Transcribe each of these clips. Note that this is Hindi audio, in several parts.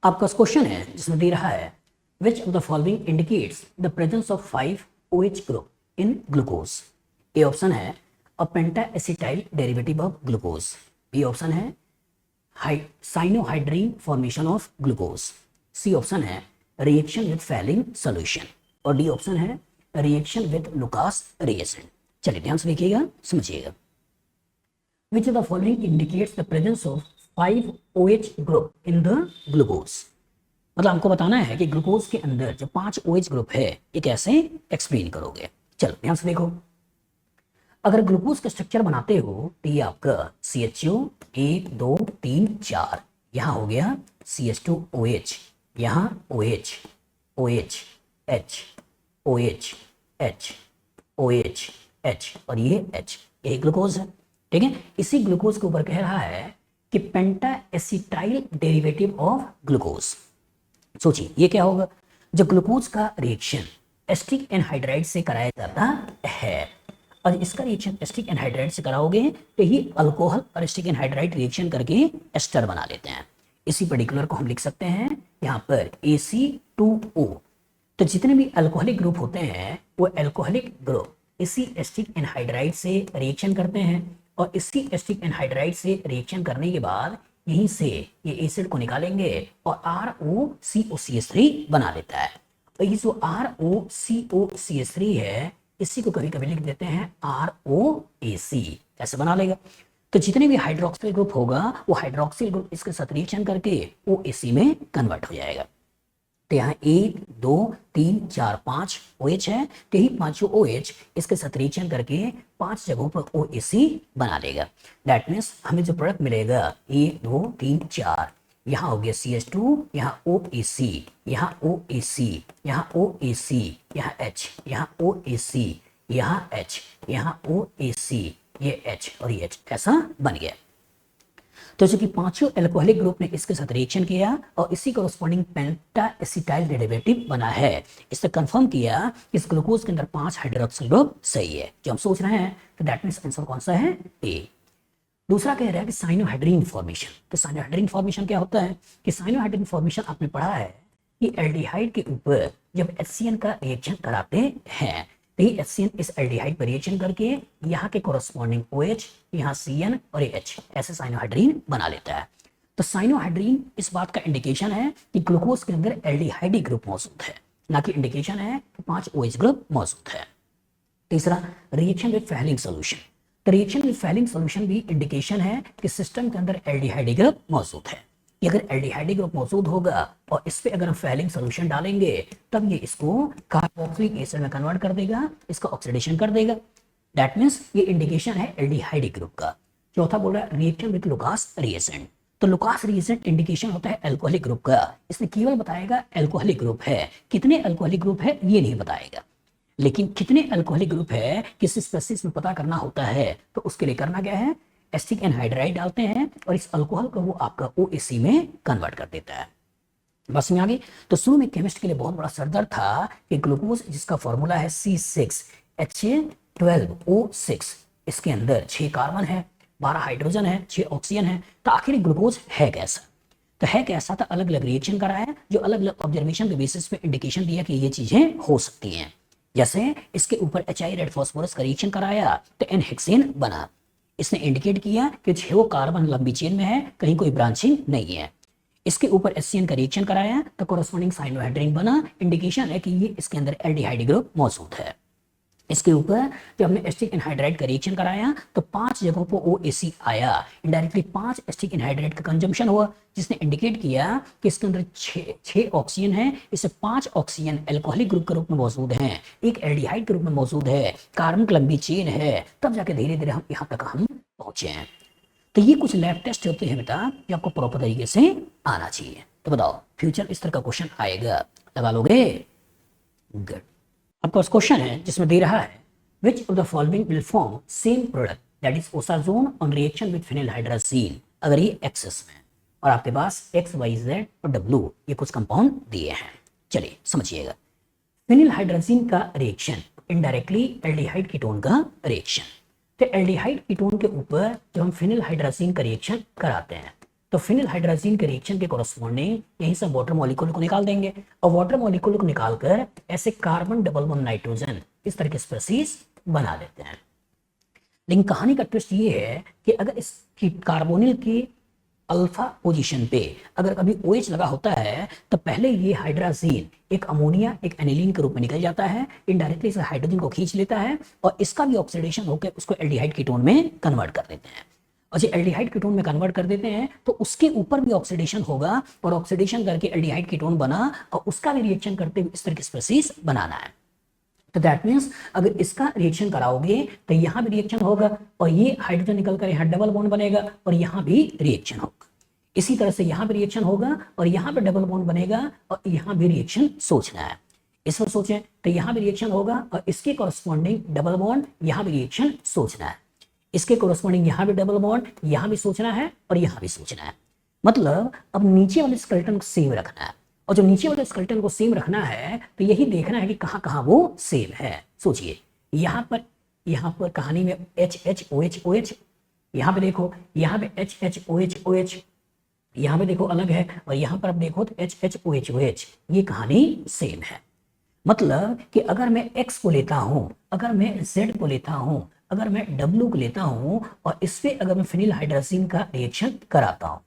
आपका क्वेश्चन है जिसमें दे रहा है which of the following indicates the presence of 5 OH group in glucose. A option है a penta acetyl derivative of glucose, B option है cyanohydrin formation of glucose, C option है रिएक्शन विद फैलिंग सॉल्यूशन और डी ऑप्शन है रिएक्शन विद लुकास रिएजेंट। चलिए ध्यान से देखिएगा, समझिएगा। Which of the following indicates the presence of 5 OH group in the glucose. मतलब हमको बताना है कि ग्लूकोज के अंदर जो 5 OH ग्रुप है ये कैसे एक्सप्लेन करोगे। चलो ध्यान से देखो, अगर ग्लूकोज का स्ट्रक्चर बनाते हो तो ये आपका CHO 1 2 3 4, यहां हो गया CH2OH, यहां OH OH H OH H OH H और ये H, ये ग्लूकोज है। ठीक है, इसी ग्लूकोज के ऊपर कह रहा है कि पेंटा एसिटाइल डेरिवेटिव ऑफ ग्लूकोज। सोचिए ये क्या होगा, जब ग्लूकोज का रिएक्शन एसिटिक एनहाइड्राइड से कराया जाता है और इसका रिएक्शन एसिटिक एनहाइड्राइड से कराओगे तो ही अल्कोहल और एसिटिक एनहाइड्राइड रिएक्शन करके एस्टर बना लेते हैं। इसी पर्टिकुलर को हम लिख सकते हैं यहाँ पर AC2O। तो जितने भी अल्कोहलिक ग्रुप होते हैं वो अल्कोहलिक ग्रुप इसी एसिटिक एनहाइड्राइड से रिएक्शन करते हैं और इसी एसिटिक एनहाइड्राइड से रिएक्शन करने के बाद यहीं से ये एसिड को निकालेंगे और ROCOCH3 बना लेता है। और ये जो ROCOCH3 है इसी को कभी कभी लिख देते हैं ROAC, ऐसे बना लेगा। तो जितने भी हाइड्रोक्सिल ग्रुप होगा वो हाइड्रोक्सिल ग्रुप इसके साथ रिएक्शन करके OAC में कन्वर्ट हो जाएगा। तो यहाँ 1 2 3 4 5 OH है, तो यही पांचों OH इसके साथ रिएक्शन करके 5 जगहों पर OAC बना लेगा। दैट मीन्स हमें जो प्रोडक्ट मिलेगा 1 2 3 4, यहाँ हो गया CH2, यहाँ OAC, यहाँ OAC, यहाँ OAC, यहाँ H, यहाँ OAC, यहाँ H, यहाँ OAC, ये H और ये H, ऐसा बन गया। तो चूंकि पांचों अल्कोहलिक ग्रुप ने इसके साथ रिएक्शन किया और इसी कॉरेस्पॉन्डिंग पेंटा एसिटाइल डेरिवेटिव बना है, इससे कंफर्म किया इस ग्लूकोज के अंदर 5 हाइड्रोक्सिल ग्रुप सही है जो हम सोच रहे हैं। तो दैट मींस आंसर कौन सा है, ए। दूसरा कह रहा है कि साइनोहाइड्रीन फॉर्मेशन। तो साइनोहाइड्रीन फॉर्मेशन क्या होता है कि साइनोहाइड्रीन फॉर्मेशन आपने पढ़ा है कि एल्डिहाइड के ऊपर जब HCN का रिएक्शन कराते हैं तो ये HCN इस एल्डिहाइड पर रिएक्शन करके यहाँ के कोरेस्पॉन्डिंग OH, यहाँ CN और ये H, ऐसे साइनोहाइड्रीन बना लेता है। तो साइनोहाइड्रीन इस बात का इंडिकेशन है कि ग्लूकोज के अंदर एल्डिहाइड ग्रुप मौजूद है, ना कि इंडिकेशन है कि 5 OH ग्रुप मौजूद है। तीसरा रिएक्शन विद फैलिंग सोल्यूशन। तो रिएक्शन विद फैलिंग सोल्यूशन भी इंडिकेशन है कि सिस्टम के अंदर एल्डिहाइड ग्रुप मौजूद है। कि अगर एल्डिहाइड ग्रुप मौजूद होगा और इस पे अगर हम फैलिंग सोल्यूशन डालेंगे तब ये इसको कार्बोक्सिलिक एसिड में कन्वर्ट कर देगा, इसका ऑक्सीडेशन कर देगा। दैट मींस ये इंडिकेशन है एल्डिहाइड ग्रुप का। चौथा बोल रहा है रिएक्शन विद लुकास रिएजेंट। तो लुकास रिएजेंट इंडिकेशन होता है अल्कोहलिक ग्रुप का, इसने केवल बताएगा अल्कोहलिक ग्रुप है, कितने अल्कोहलिक ग्रुप है ये नहीं बताएगा। लेकिन कितने अल्कोहलिक ग्रुप है किसी स्पेसिस में पता करना होता है तो उसके लिए करना क्या है, एसिटिक एनहाइड्राइड डालते हैं और इस अल्कोहल को वो आपका OAC में कन्वर्ट कर देता है। बस में आगे। तो शुरू में केमिस्ट के लिए बहुत बड़ा सरदर्द था कि ग्लूकोज जिसका फॉर्मूला है C6H12O6, इसके अंदर 6 कार्बन है, 12 हाइड्रोजन है, 6 ऑक्सीजन है, तो आखिर ग्लूकोज है कैसा। तो है कैसा था, अलग अलग रिएक्शन कराया जो अलग अलग ऑब्जर्वेशन के बेसिस पे इंडिकेशन दिया कि ये चीजें हो सकती हैं। जैसे इसके ऊपर HI रेड फास्फोरस का रिएक्शन कराया तो N हेक्सेन बना, इसने इंडिकेट किया कि 6 कार्बन लंबी चेन में है, कहीं कोई ब्रांचिंग नहीं है। इसके ऊपर HCN का रिएक्शन कराया तो कोरेस्पॉन्डिंग साइनोहाइड्रीन बना, इंडिकेशन है कि ये इसके अंदर एल्डिहाइड ग्रुप मौजूद है। इसके ऊपर जब हमने एसिटिक एनहाइड्राइड का रिएक्शन कराया तो 5 जगहों पर OAC आया, इनडायरेक्टली 5 एसिटिक एनहाइड्राइड का कंजम्पशन हुआ, जिसने इंडिकेट किया कि इसके अंदर 6 ऑक्सीजन है, इससे 5 ऑक्सीजन अल्कोहलिक ग्रुप के रूप में मौजूद हैं, एक एल्डिहाइड के रूप में मौजूद है, कार्बन की लंबी चेन है, तब जाके धीरे धीरे हम यहाँ तक हम पहुंचे हैं। तो ये कुछ लैब टेस्ट होते हैं बेटा जो आपको प्रॉपर तरीके से आना चाहिए। तो बताओ फ्यूचर इस तरह का क्वेश्चन आएगा, लगा लोगे? गुड। आपका क्वेश्चन है जिसमें दे रहा है which of the following will form same product that is osazone on reaction with phenylhydrazine, अगर ये एक्सेस में और आपके पास X Y Z और W ये कुछ कंपाउंड दिए हैं। चलिए समझिएगा, फिनाइलहाइड्राजीन का रिएक्शन इनडायरेक्टली एल्डिहाइड कीटोन का रिएक्शन। तो एल्डिहाइड कीटोन के ऊपर जब हम फिनाइलहाइड्राजीन का रिएक्शन कराते हैं तो फिनिल हाइड्रोजन के रिएक्शन के कोरस्पॉन्डिंग यहीं से वाटर मॉलिक्यूल को निकाल देंगे और वाटर मॉलिक्यूल को निकालकर ऐसे कार्बन डबल बॉन्ड नाइट्रोजन इस तरह के स्पीशीज बना देते हैं। लेकिन कहानी का ट्विस्ट ये है कि अगर इस कार्बोनिल की अल्फा पोजीशन पे अगर कभी OH लगा होता है तो पहले ये हाइड्राजीन एक अमोनिया एक एनिलीन के रूप में निकल जाता है, इनडायरेक्टली इस हाइड्रोजन को खींच लेता है और इसका भी ऑक्सीडेशन होकर उसको एल्डिहाइड कीटोन में कन्वर्ट कर देते हैं। और जब एल्डिहाइड कीटोन में कन्वर्ट कर देते हैं तो उसके ऊपर भी ऑक्सीडेशन होगा और ऑक्सीडेशन करके एल्डिहाइड कीटोन बना और उसका भी रिएक्शन करते हुए इस तरह की स्पीशीज बनाना है। तो दैट मीन्स अगर इसका रिएक्शन कराओगे तो यहाँ भी रिएक्शन होगा और ये हाइड्रोजन निकल कर यहाँ डबल बॉन्ड बनेगा और यहाँ भी रिएक्शन होगा। इसी तरह से यहाँ भी रिएक्शन होगा और यहाँ पे डबल बॉन्ड बनेगा और यहाँ भी रिएक्शन सोचना है। इस पर सोचें तो यहाँ भी रिएक्शन होगा और इसके कॉरस्पॉन्डिंग डबल बॉन्ड यहाँ भी रिएक्शन सोचना है। इसके कॉरस्पॉन्डिंग यहाँ भी डबल बॉन्ड यहाँ भी सोचना है और यहाँ भी सोचना है। मतलब अब नीचे वाले स्केलेटन को सेम रखना है और जो नीचे वाले स्केलेटन को सेम रखना है तो यही देखना है कि कहाँ कहाँ वो सेम है। सोचिए यहाँ पर कहानी में HHOH यहाँ पे देखो, यहाँ पे HHOH यहाँ पे देखो अलग है और यहाँ पर आप देखो तो HHOH ये कहानी सेम है। मतलब कि अगर मैं X को लेता हूं, अगर मैं Z को लेता हूं, अगर मैं W को लेता हूं और इससे अगर मैं फिनिल हाइड्रोजन का रिएक्शन कराता हूं,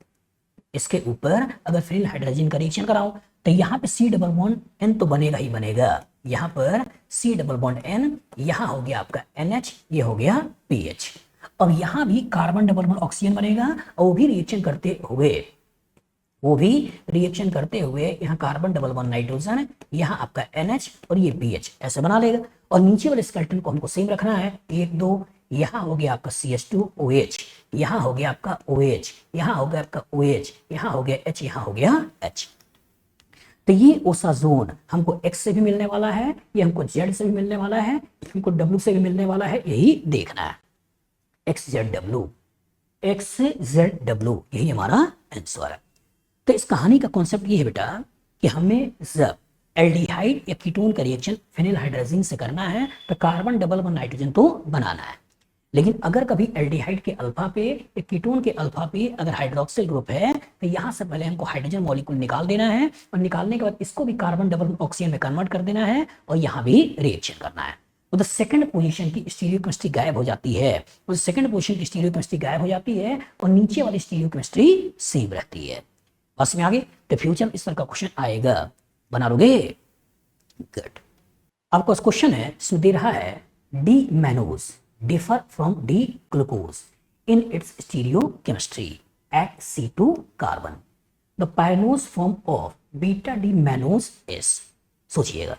इसके ऊपर अगर फिनिल हाइड्रोजन का रिएक्शन कराऊं तो यहाँ पे C डबल बॉन्ड N तो बनेगा ही बनेगा। यहाँ पर C डबल बॉन्ड N, यहाँ हो गया आपका NH, ये हो गया PH। अब यहाँ भी कार्बन डबल बॉन्ड ऑक्सीजन बनेगा और वो भी रिएक्शन करते हुए यहाँ कार्बन डबल बॉन्ड नाइट्रोजन, यहाँ आपका NH और ये PH ऐसे बना लेगा। और नीचे वाले स्केलेटन को हमको सेम रखना है, 1 2, यहाँ हो गया आपका CH2OH, यहाँ हो गया आपका OH, यहाँ हो गया आपका OH, यहाँ हो गया H, यहाँ हो गया H। तो ये ओसाजोन हमको X से भी मिलने वाला है, ये हमको Z से भी मिलने वाला है, हमको W से भी मिलने वाला है, यही देखना है। XZW यही हमारा आंसर है। तो इस कहानी का कॉन्सेप्ट ये है बेटा कि हमें जब एल्डिहाइड या कीटोन का रिएक्शन फिनिल हाइड्रोजन से करना है तो कार्बन डबल बॉन्ड नाइट्रोजन तो बनाना है। लेकिन अगर कभी एल्डिहाइड के अल्फा पे या कीटोन के अल्फा पे अगर हाइड्रोक्सिल ग्रुप है तो यहाँ से पहले हमको हाइड्रोजन मॉलिक्यूल निकाल देना है और निकालने के बाद इसको भी कार्बन डबल ऑक्सीजन में कन्वर्ट कर देना है और यहाँ भी रिएक्शन करना है। तो सेकंड पोजीशन की स्टीरियोकेमिस्ट्री गायब हो जाती है, और सेकंड पोजीशन की स्टीरियोकेमिस्ट्री गायब हो जाती है और नीचे वाली स्टीरियोकेमिस्ट्री सेम रहती है। बस में आगे तो फ्यूचर में इस तरह का क्वेश्चन आएगा, बना लोगे? गुड। आपका क्वेश्चन है, इसमें दे रहा है D mannose differ from D glucose in its stereochemistry at C2 carbon. The pyranose form of beta D mannose is. सोचिएगा,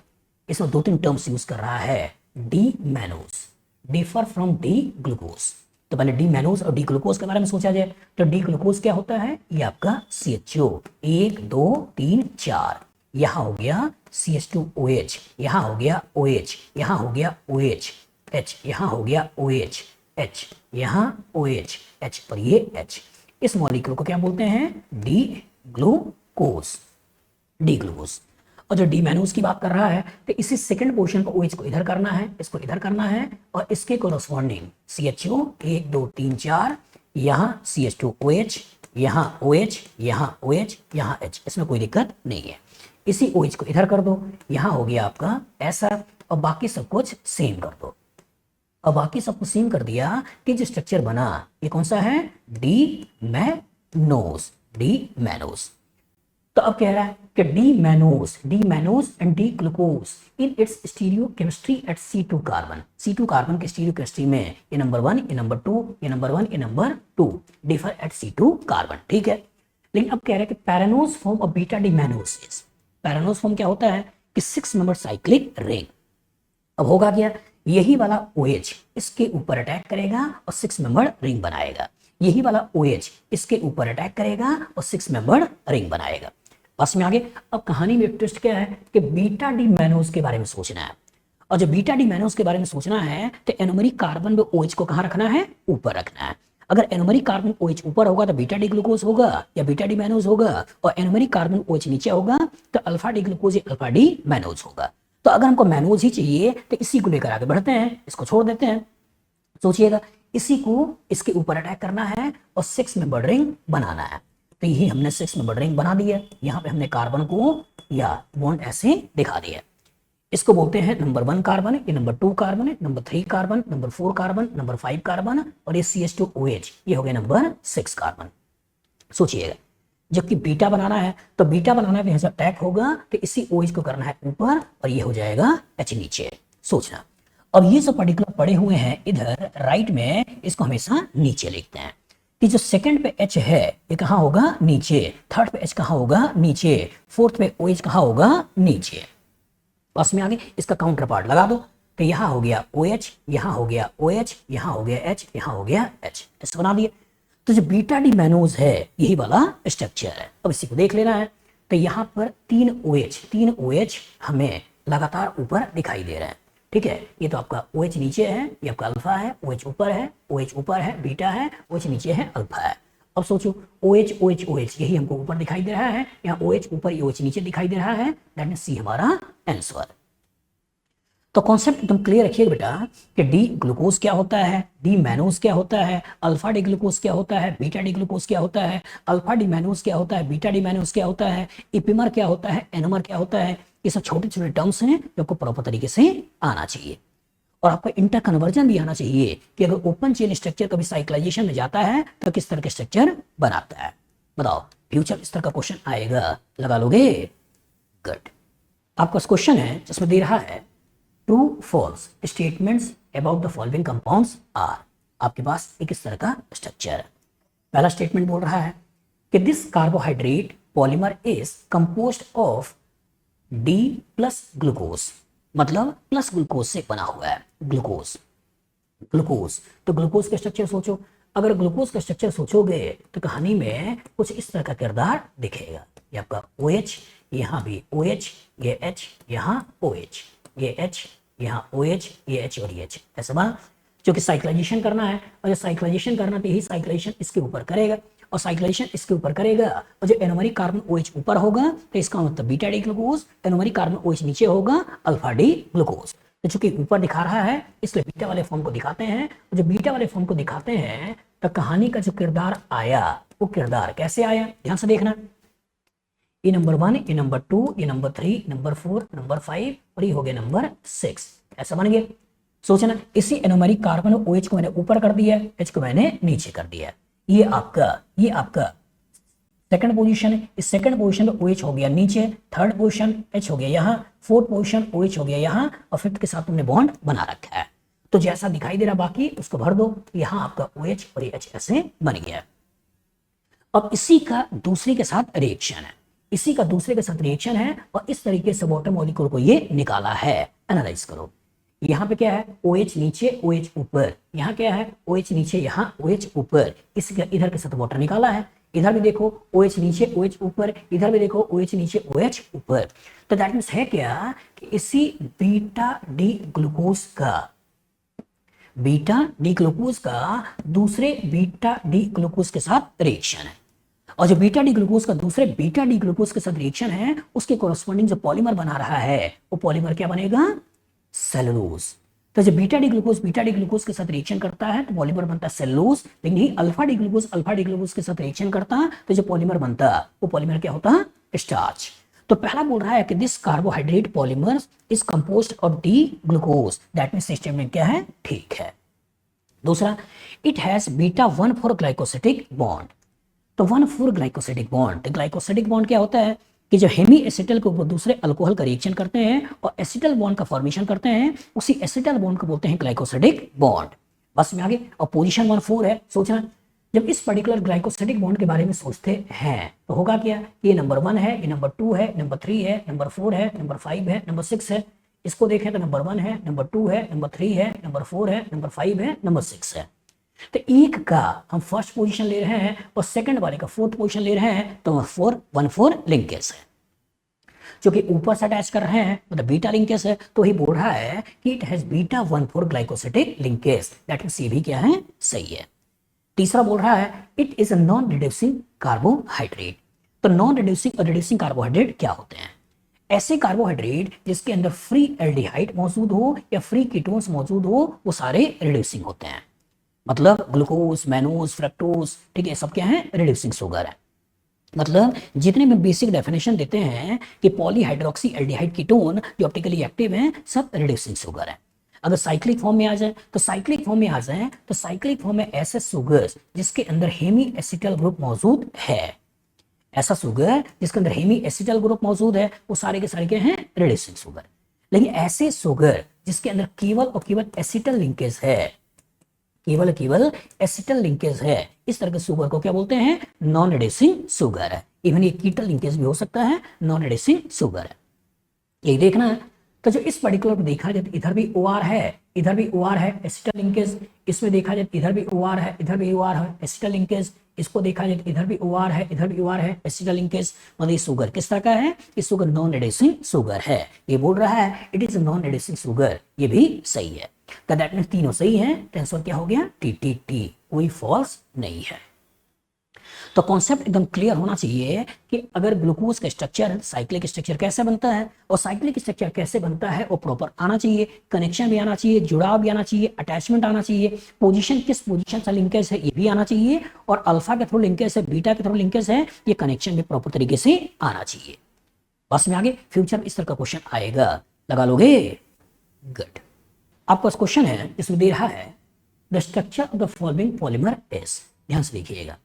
इसमें 2-3 टर्म्स यूज कर रहा है। D mannose differ from D glucose. तो पहले डी मैनोज और डी ग्लूकोज के बारे में सोचा जाए तो डी ग्लूकोज क्या होता है, ये आपका CHO 1 2 3 4, यहाँ हो गया CH2OH, यहाँ हो गया OH, यहाँ हो गया OH, H, यहाँ हो गया OH, H, यहाँ OH, H और ये H। इस मॉलिक्यूल को क्या बोलते हैं, डी ग्लूकोज, डी ग्लूकोज। और जो डी मैनोज की बात कर रहा है तो इसी सेकंड पोर्शन को OH को इधर करना है, इसको इधर करना है और इसके कोरस्पॉन्डिंग CHO 1 2 3 4, यहाँ CH2OH, यहाँ OH, यहाँ OH, यहाँ H, इसमें कोई दिक्कत नहीं है। इसी OH को इधर कर दो, यहाँ हो गया आपका ऐसा और बाकी सब कुछ सेम कर दो। और बाकी सब कुछ सेम कर दिया कि जो स्ट्रक्चर बना ये कौन सा है, डी मैनोज, डी मैनोज। तो अब कह रहा है कि D mannose and D glucose in its stereochemistry at C2 carbon. C2 carbon के स्टीरियोकेमिस्ट्री में ये नंबर 1, ये नंबर 2, ये नंबर 1, ये number 2 differ eight C2 carbon, ठीक है। लेकिन अब कह रहा है कि pyranose form of beta D mannose. Pyranose form क्या होता है कि 6 नंबर साइक्लिक रिंग। अब होगा क्या, यही वाला OH इसके ऊपर अटैक करेगा और 6 मेंबर रिंग बनाएगा, यही वाला OH इसके ऊपर अटैक करेगा और 6 मेंबर रिंग बनाएगा। बस में आगे। अब कहानी में ट्विस्ट क्या है कि बीटा डी मैनोज के बारे में सोचना है, और जब बीटा डी मैनोज के बारे में सोचना है तो एनोमरिक कार्बन में OH को कहाँ रखना है, ऊपर रखना है। अगर एनोमरिक कार्बन OH ऊपर होगा तो बीटा डी ग्लूकोज होगा या बीटा डी मैनोज होगा, और एनोमरिक कार्बन OH नीचे होगा तो अल्फा डी ग्लूकोज या अल्फा डी मैनोज होगा। तो अगर हमको मैनोज ही चाहिए तो इसी को लेकर आगे बढ़ते हैं, इसको छोड़ देते हैं। सोचिएगा, इसी को इसके ऊपर अटैक करना है और 6 मेंबर रिंग बनाना है। तो यही हमने 6 नंबर रिंग बना दी है। यहाँ पे हमने कार्बन को या बॉन्ड ऐसे दिखा दिया। इसको बोलते हैं नंबर 1 कार्बन, ये नंबर 2 कार्बन है, number 3 carbon, number 4 carbon, number 5 carbon और ये CH2OH, ये हो गया नंबर 6 कार्बन। सोचिएगा, जबकि बीटा बनाना है तो बीटा बनाना है तो यहाँ से अटैक होगा तो इसी OH को करना है ऊपर और ये हो जाएगा H नीचे। सोचना, अब ये सब पर्टिकुलर पड़े हुए हैं इधर राइट में, इसको हमेशा नीचे लिखते हैं कि जो सेकंड पे H है ये कहाँ होगा, नीचे। थर्ड पे H कहाँ होगा, नीचे। फोर्थ पे OH कहाँ होगा, नीचे। बस में आगे इसका काउंटर पार्ट लगा दो तो यहाँ हो गया OH, यहाँ हो गया OH, यहाँ हो गया H, यहाँ हो गया H, ऐसे बना दिए। तो जो बीटा डी मैनोज है यही वाला स्ट्रक्चर है। अब इसी को देख लेना है तो यहाँ पर 3 OH हमें लगातार ऊपर दिखाई दे रहे हैं। ठीक है, ये तो आपका OH नीचे है, ये आपका अल्फा है, OH ऊपर है, OH ऊपर है, बीटा है, OH नीचे है, अल्फा है। अब सोचो OH यही हमको ऊपर दिखाई दे रहा है, यहाँ OH ऊपर OH नीचे दिखाई दे रहा है, दैट मींस सी हमारा आंसर। तो कॉन्सेप्ट एकदम क्लियर रखिएगा बेटा कि डी ग्लूकोज क्या होता है, डी मैनोज क्या होता है, अल्फा डी ग्लूकोज क्या होता है, बीटा डी ग्लूकोज क्या होता है, अल्फा डी मैनोज क्या होता है, बीटा डी मैनोज क्या होता है, इपिमर क्या होता है, एनोमर क्या होता है। ये सब छोटे छोटे टर्म्स हैं जो आपको प्रॉपर तरीके से आना चाहिए और आपको इंटर कन्वर्जन भी आना चाहिए कि अगर ओपन चेन स्ट्रक्चर कभी साइक्लाइजेशन में जाता है तो किस तरह के स्ट्रक्चर बनाता है। बताओ, फ्यूचर इस तरह का क्वेश्चन आएगा, लगा लोगे? गुड। आपका क्वेश्चन है जिसमें दे रहा है true false statements about the following compounds are. आपके पास एक इस तरह का स्ट्रक्चर है। पहला स्टेटमेंट बोल रहा है कि this carbohydrate polymer is composed of D plus glucose, मतलब प्लस ग्लूकोज से बना हुआ है। ग्लूकोज तो ग्लूकोज का स्ट्रक्चर सोचो। अगर ग्लूकोज का स्ट्रक्चर सोचोगे तो कहानी में कुछ इस तरह का किरदार दिखेगा। ये आपका OH, यहाँ भी OH, ये H, यहाँ OH, ये H, यहाँ OH, ये H और ये H, ऐसा बना। जो कि साइक्लाइजेशन करना है और जो साइक्लाइजेशन करना तो यही साइक्लाइजेशन इसके ऊपर करेगा और साइक्लाइजेशन इसके ऊपर करेगा और जो एनोमरिक कार्बन OH ऊपर होगा तो इसका मतलब beta D glucose, anomeric carbon OH नीचे होगा अल्फा डी ग्लूकोज। तो चूंकि ऊपर दिखा रहा है इसलिए बीटा वाले फॉर्म को दिखाते हैं और जो बीटा वाले फॉर्म को दिखाते हैं तो कहानी का जो किरदार आया वो किरदार कैसे आया, ध्यान से देखना। ये नंबर 1, ये नंबर 2, ये नंबर 3, नंबर 4, नंबर 5 और ये हो गया नंबर 6, ऐसा बन गया। सोचना, इसी एनोमरिक कार्बन OH को मैंने ऊपर कर दिया, H को मैंने नीचे कर दिया। ये आपका सेकंड पोजीशन है। इस सेकंड पोजीशन पे OH हो गया नीचे, थर्ड पोजीशन H हो गया यहाँ, फोर्थ पोजीशन OH हो गया यहाँ और फिफ्थ के साथ तुमने बॉन्ड बना रखा है। तो जैसा दिखाई दे रहा बाकी उसको भर दो। यहाँ आपका OH और ये H ऐसे बन गया। अब इसी का दूसरे के साथ रिएक्शन है, इसी का दूसरे के साथ रिएक्शन है और इस तरीके से वाटर मॉलिक्यूल को ये निकाला है। एनालाइज करो, यहाँ पे क्या है OH नीचे OH ऊपर, यहाँ क्या है OH नीचे यहाँ OH ऊपर, इसका इधर के साथ वाटर निकाला है। इधर भी देखो OH नीचे OH ऊपर, इधर भी देखो OH नीचे OH ऊपर। तो दैट मींस है क्या कि इसी बीटा डी ग्लूकोज का दूसरे बीटा डी ग्लूकोज के साथ रिएक्शन है और जो बीटा डी ग्लूकोज का दूसरे बीटा डी ग्लूकोज के साथ रिएक्शन है उसके कोरस्पॉन्डिंग जो पॉलीमर बना रहा है वो पॉलीमर क्या बनेगा, सेलुलोज। तो जब बीटा डी ग्लूकोज के साथ रिएक्शन करता है तो पॉलीमर बनता है सेलुलोज, लेकिन ही अल्फा डी ग्लूकोज के साथ रिएक्शन करता है तो जो पॉलीमर बनता है वो पॉलीमर क्या होता है, स्टार्च। तो पहला बोल रहा है कि this carbohydrate polymer is composed of D glucose, that means statement क्या है, ठीक है। दूसरा, it has beta 1,4 glycosidic bond. तो 1,4 ग्लाइकोसिडिक बॉन्ड, तो ग्लाइकोसिडिक बॉन्ड क्या होता है कि जो हेमी एसिटल के ऊपर दूसरे अल्कोहल का रिएक्शन करते हैं और एसिटल बॉन्ड का फॉर्मेशन करते हैं, उसी एसिटल बॉन्ड को बोलते हैं ग्लाइकोसिडिक बॉन्ड। बस में आगे, और पोजीशन 1,4 है। सोचना, जब इस पर्टिकुलर ग्लाइकोसिडिक बॉन्ड के बारे में सोचते हैं तो होगा क्या, ये नंबर 1 है, ये नंबर 2 है, नंबर 3 है, नंबर 4 है, नंबर 5 है, नंबर 6 है। इसको देखें तो नंबर 1 है, नंबर 2 है, नंबर 3 है, नंबर 4 है, नंबर 5 है, नंबर 6 है। तो एक का हम फर्स्ट पोजीशन ले रहे हैं और सेकंड वाले का फोर्थ पोजीशन ले रहे हैं तो 1,4 लिंकेज है, जो कि ऊपर से अटैच कर रहे हैं मतलब बीटा लिंकेज है। तो ही बोल रहा है कि it has beta 1,4 glycosidic linkage, that means ये भी क्या है, सही है। तीसरा बोल रहा है it is a non reducing carbohydrate. तो नॉन रिड्यूसिंग और रिड्यूसिंग कार्बोहाइड्रेट क्या होते हैं, ऐसे कार्बोहाइड्रेट जिसके अंदर फ्री एल्डिहाइड मौजूद हो या फ्री कीटोन्स मौजूद हो वो सारे रिड्यूसिंग होते हैं। मतलब ग्लूकोज, मैनोज, फ्रक्टोज, ठीक है, सब क्या है, रिड्यूसिंग शुगर है। मतलब जितने भी बेसिक डेफिनेशन देते हैं कि पॉलीहाइड्रोक्सी एल्डिहाइड कीटोन जो ऑप्टिकली एक्टिव हैं सब रिड्यूसिंग शुगर है। अगर साइक्लिक फॉर्म में आ जाए तो साइक्लिक फॉर्म में आ जाए तो साइक्लिक फॉर्म में ऐसे शुगर्स जिसके अंदर हेमी एसिटल ग्रुप मौजूद है, ऐसा शुगर जिसके अंदर हेमी एसिटल ग्रुप मौजूद है वो सारे के सारे क्या हैं, रिड्यूसिंग शुगर। लेकिन ऐसे शुगर जिसके अंदर केवल और केवल एसिटल लिंकेज है, केवल एसिटल लिंकेज है, इस तरह के शुगर को क्या बोलते हैं, नॉन रिड्यूसिंग शुगर है। इवन ये कीटल लिंकेज भी हो सकता है, नॉन रिड्यूसिंग शुगर है। यही देखना है। तो जो इस पर्टिकुलर को देखा जाए तो इधर भी OR है, इधर भी OR है, एसिटल लिंकेज। इसमें देखा जाए इधर भी OR है, इधर भी OR है, एसिटल लिंकेज। इसको देखा जाए इधर भी OR है, इधर भी OR है, एसिटल लिंकेज। मतलब ये शुगर किस तरह का है, ये शुगर नॉन रिड्यूसिंग शुगर है। ये बोल रहा है it is non reducing sugar, ये भी सही है। तो दैट मींस तीनों सही है, तो आंसर क्या हो गया, TTT, कोई फॉल्स नहीं है। तो कॉन्सेप्ट एकदम क्लियर होना चाहिए कि अगर ग्लूकोज का स्ट्रक्चर, साइक्लिक स्ट्रक्चर कैसे बनता है और साइक्लिक स्ट्रक्चर कैसे बनता है वो प्रॉपर आना चाहिए, कनेक्शन भी आना चाहिए, जुड़ाव भी आना चाहिए, अटैचमेंट आना चाहिए, पोजीशन किस पोजीशन से लिंकेज है ये भी आना चाहिए, और अल्फा के थ्रू लिंकेज है, बीटा के थ्रू लिंकेज है, ये कनेक्शन भी प्रॉपर तरीके से आना चाहिए। बस में आगे फ्यूचर में इस तरह का क्वेश्चन आएगा, लगा लोगे, गुड। आपका क्वेश्चन है इसमें दे रहा है the structure of the following polymer is, ध्यान से देखिएगा,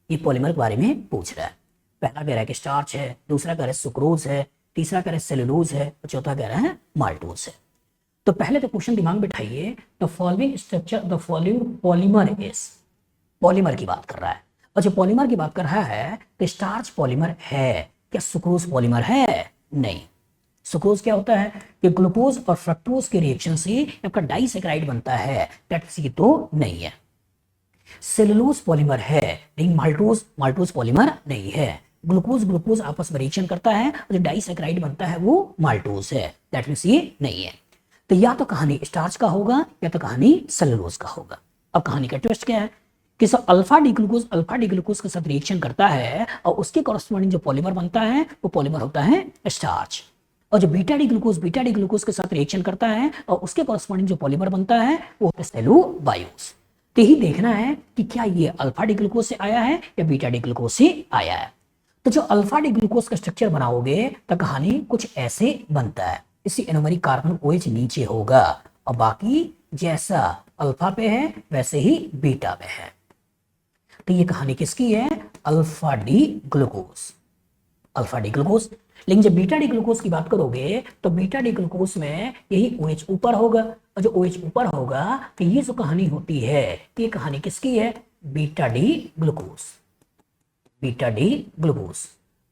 ये पॉलीमर के बारे में पूछ रहा है। पहला कह रहा है कि स्टार्च है, दूसरा कह रहा है सुक्रोज है, तीसरा कह रहा है सेलुलोज है, और चौथा कह रहा है माल्टोज है। तो पहले तो क्वेश्चन दिमाग में बिठाइए, the following structure the following polymer is, polymer की बात कर रहा है। और जो पॉलीमर की बात कर रहा है तो स्टार्च पॉलीमर है क्या, सुक्रोज पॉलीमर है, नहीं। सुक्रोज क्या होता है कि ग्लूकोज और फ्रक्टोज के रिएक्शन से आपका डाइसैकेराइड बनता है, दैट्स ये तो नहीं है। सेलुलोज पॉलीमर है, लेकिन माल्टोज पॉलीमर नहीं है। ग्लूकोज आपस में रिएक्शन करता है और जो डाइसैकेराइड बनता है वो माल्टोज है, दैट मींस ये नहीं है। तो या तो कहानी स्टार्च का होगा या तो कहानी सेलुलोज का होगा। अब कहानी का ट्विस्ट क्या है कि अल्फा डी ग्लूकोज के साथ रिएक्शन करता है और उसके कॉरस्पॉन्डिंग जो पॉलीमर बनता है वो पॉलीमर होता है स्टार्च, और जो बीटा डी ग्लूकोज के साथ रिएक्शन करता है और उसके कॉरस्पॉन्डिंग जो पॉलीमर बनता है वो होता है सेलुलोबायोस। तो यही देखना है कि क्या ये अल्फा डी ग्लूकोज से आया है या बीटा डी ग्लूकोज से आया है। तो जो अल्फा डी ग्लूकोज का स्ट्रक्चर बनाओगे तो कहानी कुछ ऐसे बनता है, इसी एनोमरिक कार्बन OH नीचे होगा और बाकी जैसा अल्फा पे है वैसे ही बीटा पे है। तो ये कहानी किसकी है, alpha D glucose, alpha D glucose. लेकिन जब बीटा डी ग्लूकोज की बात करोगे तो बीटा डी ग्लूकोज में यही OH ऊपर होगा, और जो OH ऊपर होगा तो ये जो कहानी होती है ये कहानी किसकी है, beta D glucose, beta D glucose.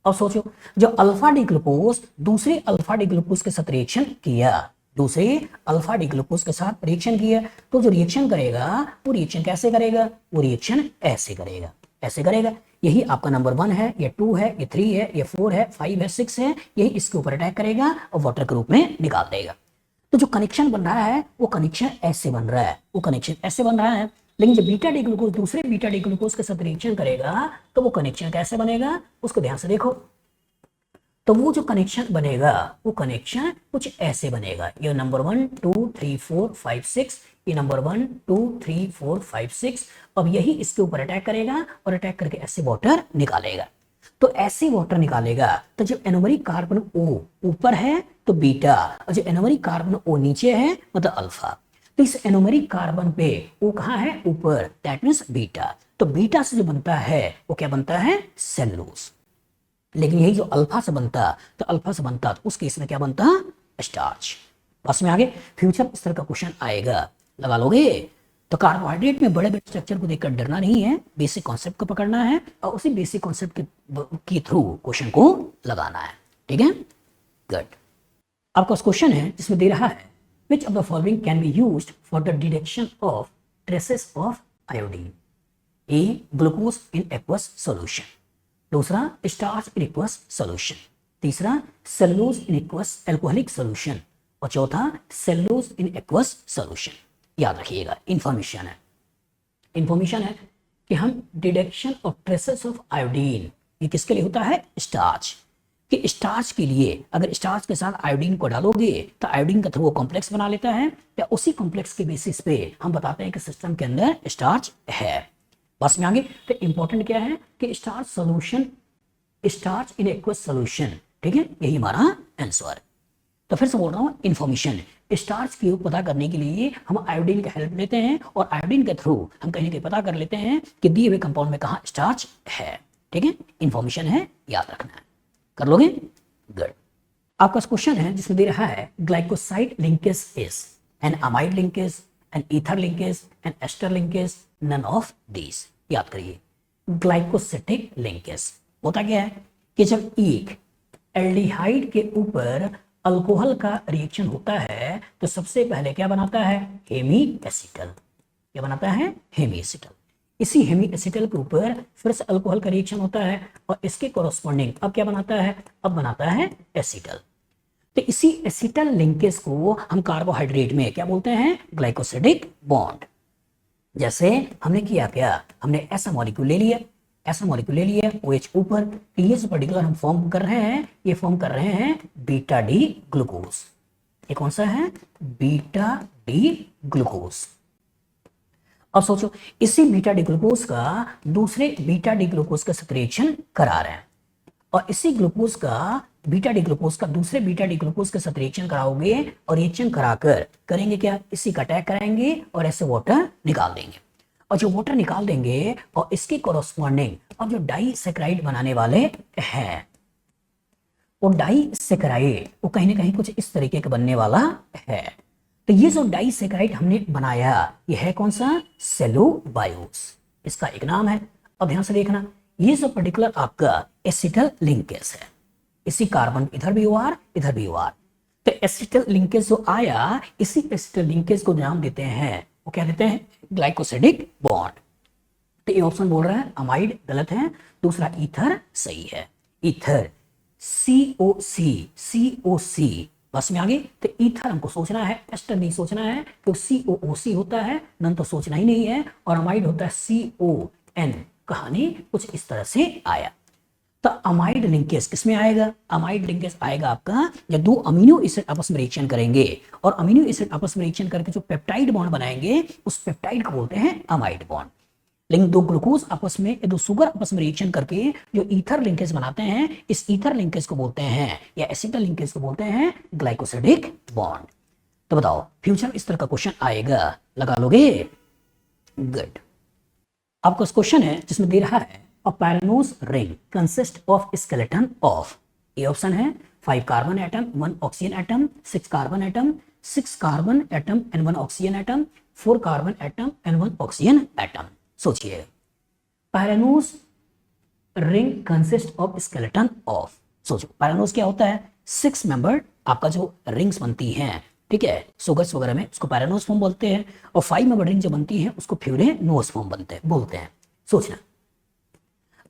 अब सोचो जो अल्फा डी ग्लूकोज दूसरे अल्फा डी ग्लूकोज के साथ रिएक्शन किया, दूसरे अल्फा डी ग्लूकोज के साथ रिएक्शन किया, तो जो रिएक्शन करेगा वो रिएक्शन कैसे करेगा, वो रिएक्शन ऐसे करेगा, ऐसे करेगा। यही आपका नंबर 1 है, ये 2 है, ये 3 है, ये 4 है, 5 है, 6 है, यही इसके ऊपर अटैक करेगा और वाटर के रूप में निकाल देगा। तो जो कनेक्शन बन रहा है वो कनेक्शन ऐसे बन रहा है, वो कनेक्शन ऐसे बन रहा है। लेकिन जब बीटा डी ग्लूकोज दूसरे बीटा डी ग्लूकोज के साथ रिएक्शन करेगा तो वो कनेक्शन कैसे बनेगा, उसको ध्यान से देखो। तो वो जो कनेक्शन बनेगा वो कनेक्शन कुछ ऐसे बनेगा, ये नंबर 1 2 3 4 5 6, ये नंबर 1 2 3 4 5 6। अब यही इसके ऊपर अटैक करेगा और अटैक करके ऐसे वाटर निकालेगा। तो ऐसे वाटर निकालेगा तो जब एनोमरिक कार्बन O ऊपर है तो बीटा, और जो एनोमरिक कार्बन O नीचे है मतलब अल्फा। तो इस एनोमरिक कार्बन पे O कहाँ है, ऊपर, दैट मींस बीटा। तो बीटा से जो बनता है वो क्या बनता है, सेलुलोज। लेकिन यही जो अल्फा से बनता, तो अल्फा से बनता तो उस केस में क्या बनता, स्टार्च। बस में आगे फ्यूचर इस तरह का क्वेश्चन आएगा, लगा लोगे। तो कार्बोहाइड्रेट में बड़े बड़े स्ट्रक्चर को देखकर डरना नहीं है, बेसिक कॉन्सेप्ट को पकड़ना है और उसी बेसिक कॉन्सेप्ट के थ्रू क्वेश्चन को लगाना है, ठीक है, गुड। आपका क्वेश्चन है जिसमें दे रहा है which of the following can be used for the detection of traces of iodine, A glucose in aqueous solution, दूसरा स्टार्च इन एक्वस सॉल्यूशन, तीसरा cellulose in aqueous alcoholic solution, और चौथा सेलुलोज इन एक्वस सॉल्यूशन। याद रखिएगा इंफॉर्मेशन है कि हम detection of traces of iodine, ये किसके लिए होता है, स्टार्च, कि स्टार्च के लिए अगर स्टार्च के साथ आयोडीन को डालोगे तो आयोडीन का थ्रू वो कॉम्प्लेक्स बना लेता है, या उसी कॉम्प्लेक्स के बेसिस पे हम बताते हैं कि सिस्टम के अंदर स्टार्च है। बस में आगे तो इंपॉर्टेंट क्या है कि starch solution starch in aqueous solution, ठीक है, यही हमारा आंसर। तो फिर से बोल रहा हूं, इंफॉर्मेशन स्टार्च की पता करने के लिए हम आयोडीन की हेल्प लेते हैं और आयोडीन के थ्रू हम कहीं ना कहीं पता कर लेते हैं कि दिए हुए कंपाउंड में कहाँ स्टार्च है, ठीक है, इंफॉर्मेशन है, याद रखना है। कर लोगे? गुड। आपका क्वेश्चन है जिसमें दे रहा है glycoside linkage is an amide linkage, an ether linkage, an ester linkage, none of these. याद करिए, ग्लाइकोसिटिक लिंकेज होता क्या है कि जब एक एल्डिहाइड के ऊपर अल्कोहल का रिएक्शन होता है तो सबसे पहले क्या बनाता है? Hemiacetal. क्या बनाता है? Hemiacetal. इसी हेमी एसिटल के ऊपर फिर से अल्कोहल का रिएक्शन होता है और इसके कोरोस्पोंडिंग अब क्या बनाता है? अब बनाता है एसिटल। तो इसी एसिटल लिंकेज को हम कार्बोहाइड्रेट में क्या बोलते हैं? Glycosidic bond. जैसे हमने किया क्या, हमने ऐसा मॉलिक्यूल ले लिया, ऐसा मॉलिक्यूल ले लिया OH ऊपर, तो ये जो पर्टिकुलर हम फॉर्म कर रहे हैं, ये फॉर्म कर रहे हैं बीटा डी ग्लूकोज। ये कौन सा है? Beta D glucose. अब सोचो, इसी बीटा डी ग्लूकोज का दूसरे बीटा डी ग्लूकोज का रिएक्शन करा रहे हैं और इसी ग्लूकोज का बीटा डी ग्लूकोज का दूसरे बीटा डी ग्लूकोज के साथ रिएक्शन कराओगे और रिएक्शन कराकर करेंगे क्या? इसी का अटैक कराएंगे और ऐसे वाटर निकाल देंगे और जो वाटर निकाल देंगे और इसके कोरोस्पोंडिंग अब जो डाइसैकेराइड बनाने वाले हैं, वो डाइसैकेराइड वो कहीं ना कहीं कुछ इस तरीके का बनने वाला है। तो ये जो डाइसैकेराइड हमने बनाया ये है कौन सा? सेलुलोबायोस, इसका एक नाम है। अब ध्यान से देखना, ये जो पर्टिकुलर आपका एसिटल लिंकेज है, इसी कार्बन इधर भी OR इधर भी OR, तो एसिटल लिंकेज जो आया, इसी एसिटल लिंकेज को नाम देते हैं, वो क्या देते हैं? Glycosidic bond. तो ये ऑप्शन बोल रहा है अमाइड गलत है, दूसरा ईथर सही है। ईथर COC बस में आगे, तो ईथर हमको सोचना है, एस्टर नहीं सोचना है, तो COOC होता है, नन तो सोचना ही नहीं है, और अमाइड होता है CON। कहानी कुछ इस तरह से आया। तो अमाइड लिंकेज किसमें आएगा? अमाइड लिंकेज आएगा आपका जब दो अमीनो एसिड आपस में रिएक्शन करेंगे और अमीनो एसिड आपस में रिएक्शन करके जो पेप्टाइड बॉन्ड बनाएंगे उस पेप्टाइड को बोलते हैं अमाइड बॉन्ड। लेकिन दो ग्लूकोज आपस में या दो शुगर आपस में रिएक्शन करके जो ईथर लिंकेज बनाते हैं, इस ईथर लिंकेज को बोलते हैं या एसिटल लिंकेज को बोलते हैं ग्लाइकोसिडिक बॉन्ड। तो बताओ, फ्यूचर इस तरह का क्वेश्चन आएगा, लगा लोगे? गुड। आपका क्वेश्चन है जिसमें दे रहा है A pyranose ring consists of skeleton of, A option है 5 carbon atom 1 oxygen atom, 6 carbon atom, 6 carbon atom and 1 oxygen atom, 4 carbon atom and 1 oxygen atom. सोचिए, pyranose ring consist of skeleton of, सोचो पायरानोस क्या होता है? 6 मेंबर आपका जो रिंग्स बनती हैं, ठीक है, सुगर्स वगैरह में, उसको पायरानोस फॉर्म बोलते हैं, और 5 मेंबर रिंग जो बनती है उसको फ्यूरेनोस फॉर्म बोलते हैं। सोचना,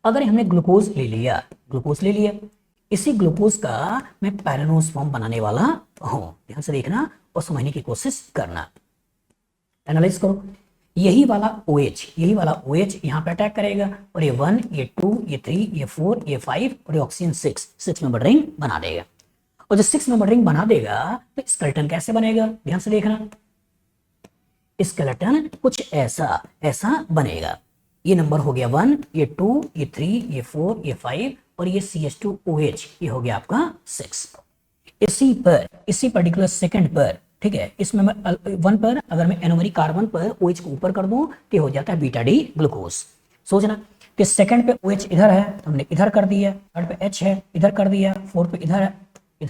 अगर हमने ग्लूकोज ले लिया, इसी ग्लूकोज का मैं पैरानोस फॉर्म बनाने वाला हूं, ध्यान से देखना और समझने की कोशिश करना, एनालाइज करो। यही वाला OH यहां पे अटैक करेगा और ये 1, ये 2, ये 3, ये 4, ये 5 और ये ऑक्सीजन 6 मेंबर रिंग बना देगा। और जब 6 मेंबर रिंग बना देगा तो स्केलेटन कैसे बनेगा? ध्यान से देखना, स्केलेटन कुछ ऐसा बनेगा। ये नंबर हो गया 1, ये 2, ये 3, ये 4, ये 5 और ये CH2OH, ये हो गया आपका 6। इसी पर्टिकुलर सेकंड पर, ठीक है, इसमें 1 पर अगर मैं एनोमरी कार्बन पर OH को ऊपर कर दूं तो हो जाता है बीटा डी ग्लूकोज। सोचना कि सेकंड पे OH इधर है तो हमने इधर कर दिया, थर्ड पे H है इधर कर दिया, फोर्थ पे इधर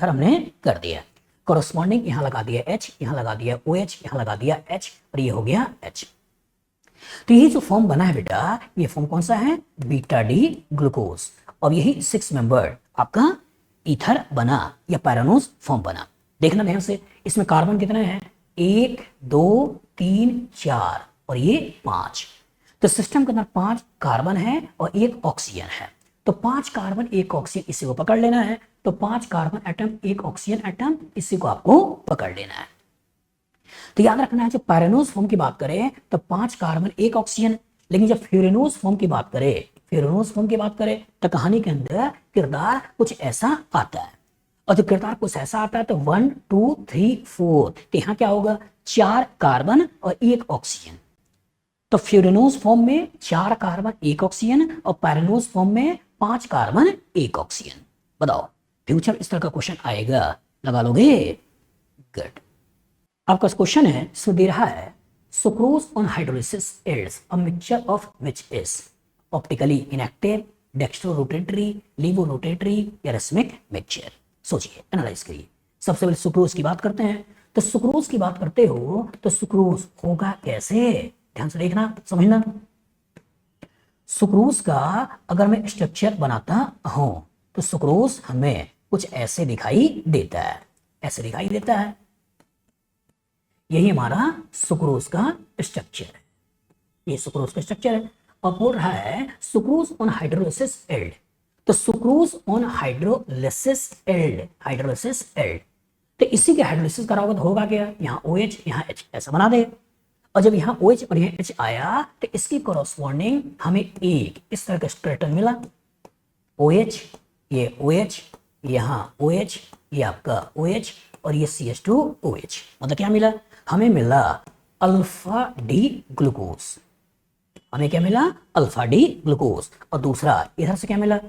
हमने कर दिया, कोरोस्पॉन्डिंग यहां लगा दिया H, यहां लगा दिया OH, यहां लगा दिया H और ये हो गया H। तो ये जो फॉर्म बना है बेटा, ये फॉर्म कौन सा है? Beta D glucose. और यही 6 मेंबर आपका ईथर बना या पैरानोस फॉर्म बना। देखना ध्यान से, इसमें कार्बन कितने हैं? 1, 2, 3, 4 और ये 5। तो सिस्टम के अंदर 5 कार्बन है और 1 ऑक्सीजन है, तो 5 कार्बन 1 ऑक्सीजन, इसी को पकड़ लेना है। तो 5 कार्बन एटम 1 ऑक्सीजन एटम, इसी को आपको पकड़ लेना है। तो याद रखना है, जब पैरानोस फॉर्म की बात करें तो 5 कार्बन 1 ऑक्सीजन, लेकिन जब फ्यूरेनोस फॉर्म की बात करें तो कहानी के अंदर किरदार कुछ ऐसा आता है। और जब किरदार कुछ ऐसा आता है तो 1, 2, 3, 4, तो यहां क्या होगा? 4 कार्बन और 1 ऑक्सीजन। तो फ्यूरेनोस फॉर्म में 4 कार्बन 1 ऑक्सीजन और पैरानोस फॉर्म में 5 कार्बन 1 ऑक्सीजन। बताओ फ्यूचर इस तरह का क्वेश्चन आएगा, लगा लोगे? गुड। आपका क्वेश्चन है, इसमें दे रहा है sucrose on hydrolysis yields a mixture of which is optically inactive, dextrorotatory, laevorotatory या रेसमिक मिक्सचर। सोचिए, एनालाइज करिए। सबसे पहले सुक्रोज की बात करते हैं। तो सुक्रोज की बात करते हो तो सुक्रोज होगा कैसे? ध्यान से देखना, समझना। सुक्रोज का अगर मैं स्ट्रक्चर बनाता हूं तो सुक्रोज हमें कुछ ऐसे दिखाई देता है, ऐसे दिखाई देता है। यही हमारा सुक्रोज का स्ट्रक्चर है, ये सुक्रोज का स्ट्रक्चर है। और बोल रहा है सुक्रोज ऑन हाइड्रोलिसिस यील्ड, तो sucrose on hydrolysis yield, hydrolysis yield, तो इसी के हाइड्रोलिसिस कराओगे तो होगा क्या? यहाँ OH यहाँ H ऐसा बना दे। और जब यहाँ OH और यहाँ H आया तो इसकी कोरस्पॉन्डिंग हमें एक इस तरह का स्ट्रेटन मिला। OH, ये OH, यहाँ OH, ये आपका OH और ये CH2OH। मतलब क्या मिला? हमें मिला अल्फा डी ग्लूकोज। हमें क्या मिला? Alpha D glucose. और दूसरा इधर से क्या मिला?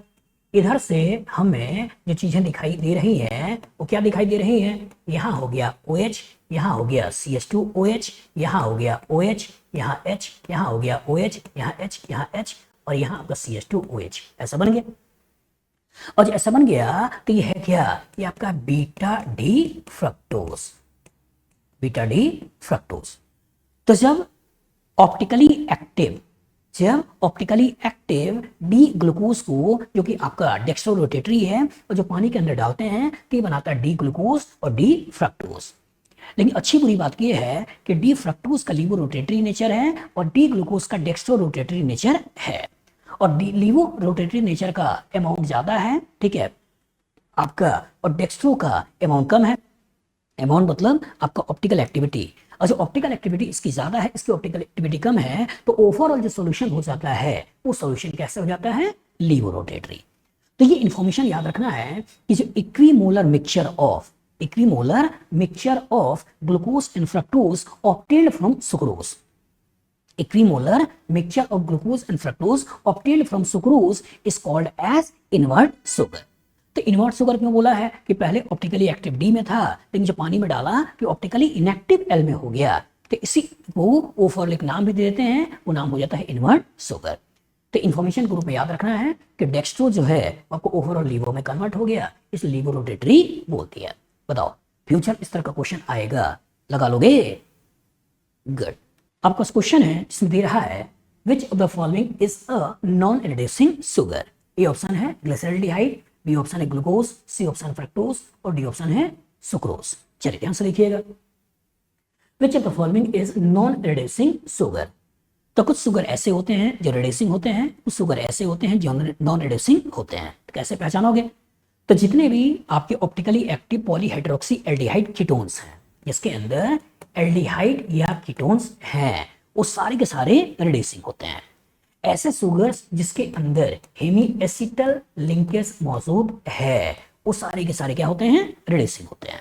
इधर से हमें जो चीजें दिखाई दे रही हैं वो क्या दिखाई दे रही हैं? यहाँ हो गया OH, यहाँ हो गया CH2OH, यहाँ हो गया OH, यहाँ H, यहाँ हो गया OH, यहाँ H, यहाँ H और यहाँ आपका CH2OH। ऐसा बन गया। और जब ऐसा बन गया तो ये है क्या? ये आपका beta D fructose, beta D fructose. तो जब ऑप्टिकली एक्टिव डी ग्लूकोज को, जो कि आपका डेक्स्ट्रोरोटेटरी है और जो पानी के अंदर डालते हैं तो ये बनाता है डी ग्लूकोज और डी फ्रक्टोज। लेकिन अच्छी बुरी बात यह है कि डी फ्रक्टोज का लीवोरोटेटरी नेचर है और डी ग्लूकोज का डेक्स्ट्रोरोटेटरी नेचर है। और लीवोरोटेटरी नेचर का अमाउंट ज्यादा है, ठीक है आपका, और डेक्स्ट्रो का अमाउंट कम है। अमाउंट मतलब आपका ऑप्टिकल एक्टिविटी, और जो ऑप्टिकल एक्टिविटी इसकी ज्यादा है, इसकी ऑप्टिकल एक्टिविटी कम है, तो ओवरऑल जो सॉल्यूशन हो जाता है वो सॉल्यूशन कैसे हो जाता है? लीवोरोटेटरी। तो ये इंफॉर्मेशन याद रखना है कि जो equimolar mixture of glucose and fructose obtained from sucrose, equimolar mixture of glucose and fructose obtained from sucrose is called as invert sugar। तो इन्वर्ट शुगर क्यों बोला है? कि पहले ऑप्टिकली एक्टिव डी में था, लेकिन जब पानी में डाला कि ऑप्टिकली इनएक्टिव एल में हो गया, तो इसी को ओवरऑल एक नाम भी दे देते हैं, वो नाम हो जाता है इन्वर्ट शुगर। तो इन्फॉर्मेशन ग्रुप में याद रखना है कि डेक्स्ट्रो जो है आपको ओवरऑल लीवो में कन्वर्ट हो गया, इस लीवोरोटेटरी बोलती है। बताओ फ्यूचर इस तरह का क्वेश्चन आएगा, लगा लोगे? गुड। आपका क्वेश्चन है जिसमें दे रहा है which of the following is a non reducing sugar. A option है ग्लिसरॉल्डिहाइड, बी ऑप्शन है ग्लूकोज, सी ऑप्शन फ्रक्टोज और डी ऑप्शन है सुक्रोज। चलिए ध्यान से देखिएगा। विच of the following is non reducing sugar. तो कुछ शुगर ऐसे होते हैं जो रिड्यूसिंग होते हैं, कुछ शुगर ऐसे होते हैं जो नॉन रिड्यूसिंग होते हैं। तो कैसे पहचानोगे? तो जितने भी आपके optically active polyhydroxy aldehyde ketones हैं, जिसके अंदर एल्डिहाइड या कीटोन्स हैं, वो सारे के सारे रिड्यूसिंग होते हैं। ऐसे शुगर्स जिसके अंदर हेमी एसिटल लिंकेज मौजूद है, वो सारे के सारे क्या होते हैं? रिड्यूसिंग होते हैं।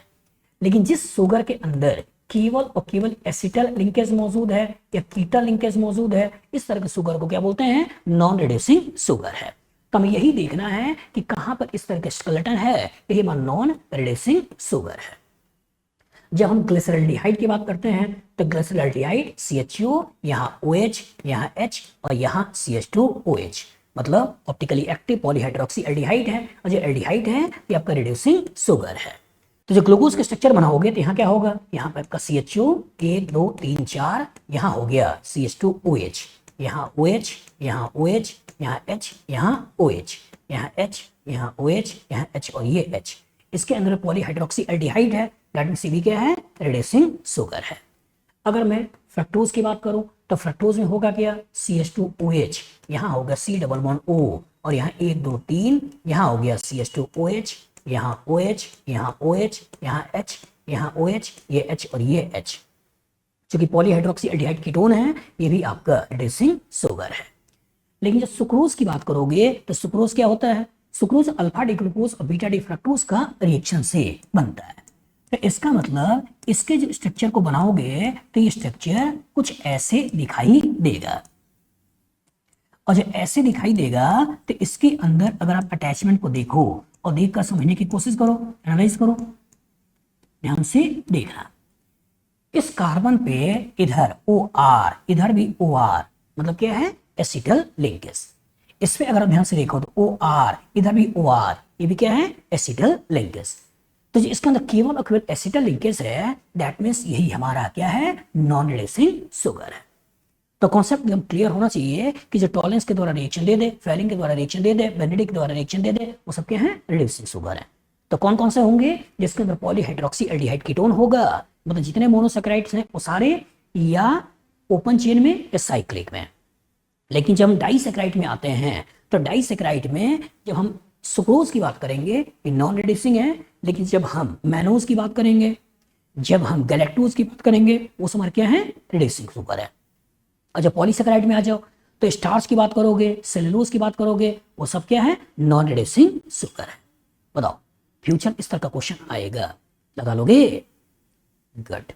लेकिन जिस शुगर के अंदर केवल और केवल एसिटल लिंकेज मौजूद है या कीटल लिंकेज मौजूद है, इस तरह के शुगर को क्या बोलते हैं? नॉन रिड्यूसिंग शुगर है। तो हमें यही देखना है कि कहां पर इस तरह के स्केलेटन है, यही नॉन रिड्यूसिंग शुगर है। जब हम ग्लिसरॉल्डिहाइड की बात करते हैं तो ग्लिसरॉल्डिहाइड CHO, यहाँ OH, यहाँ H और यहाँ CH2OH, मतलब ऑप्टिकली एक्टिव पॉलीहाइड्रोक्सी एल्डिहाइड है। और जो एल्डिहाइड है ये आपका रिड्यूसिंग शुगर है। तो जो ग्लूकोज के स्ट्रक्चर बनाओगे तो यहाँ क्या होगा? यहाँ पर आपका CHO 1 2 3 4, यहाँ हो गया CH2OH, यहाँ OH, यहाँ OH, यहाँ H, यहाँ OH, यहाँ H, यहाँ OH, यहाँ H और ये H। इसके अंदर पॉलीहाइड्रोक्सी एल्डिहाइड है, दैट मींस ये भी क्या है? रिड्यूसिंग शुगर है। अगर मैं फ्रक्टोज की बात करूं तो फ्रक्टोज में होगा क्या? CH2OH, यहाँ होगा C डबल बॉन्ड O और यहाँ 1 2 3, यहाँ हो गया CH2OH, यहाँ OH, यहाँ OH, यहाँ H, यहाँ OH, ये H और ये H। जो कि पॉलीहाइड्रोक्सी एल्डिहाइड कीटोन है, ये भी आपका रिड्यूसिंग शुगर है। लेकिन जब सुक्रोज की बात करोगे तो सुक्रोज क्या होता है? सुक्रोज अल्फा डी ग्लूकोज और बीटा डी फ्रक्टोज का रिएक्शन से बनता है। तो इसका मतलब इसके जो स्ट्रक्चर को बनाओगे तो ये स्ट्रक्चर कुछ ऐसे दिखाई देगा। और जब ऐसे दिखाई देगा तो इसके अंदर अगर आप अटैचमेंट को देखो और देखकर समझने की कोशिश करो, एनालाइज करो, ध्यान से देखना। इस कार्बन पे इधर OR, इधर भी OR, मतलब क्या है, एसिटल लिंकेज। इस पे अगर आप ध्यान से देखो तो OR, इधर भी OR, ये भी क्या है, एसिटल लिंकेज। तो जो इसके अंदर केवल और केवल एसिटल लिंकेज है, दैट मीन्स यही हमारा क्या है, नॉन रिड्यूसिंग शुगर है। तो कॉन्सेप्ट एकदम क्लियर होना चाहिए कि जो टॉलेंस के द्वारा रिएक्शन दे दे, फेलिंग के द्वारा रिएक्शन दे दे, बेनेडिक्ट के द्वारा रिएक्शन दे दे, वो सब क्या है, रिड्यूसिंग शुगर है। तो कौन कौन से होंगे, जिसके अंदर पॉलीहाइड्रोक्सी एल्डिहाइड कीटोन होगा, मतलब जितने मोनोसैकेराइड्स हैं वो सारे या ओपन चेन में या साइक्लिक में। लेकिन जब हम डाइसैकेराइड में आते हैं तो डाइसैकेराइड में जब हम सुक्रोज की बात करेंगे ये नॉन रिड्यूसिंग है, लेकिन जब हम मैनोज की बात करेंगे, जब हम गैलेक्टोज की बात करेंगे, वो हमारे क्या है, रिड्यूसिंग शुगर है। और जब पॉलीसैकेराइड में आ जाओ तो स्टार्च की बात करोगे, सेलुलोज की बात करोगे, वो सब क्या है, नॉन रिड्यूसिंग शुगर है। बताओ फ्यूचर इस तरह का क्वेश्चन आएगा, लगा लोगे? गुड।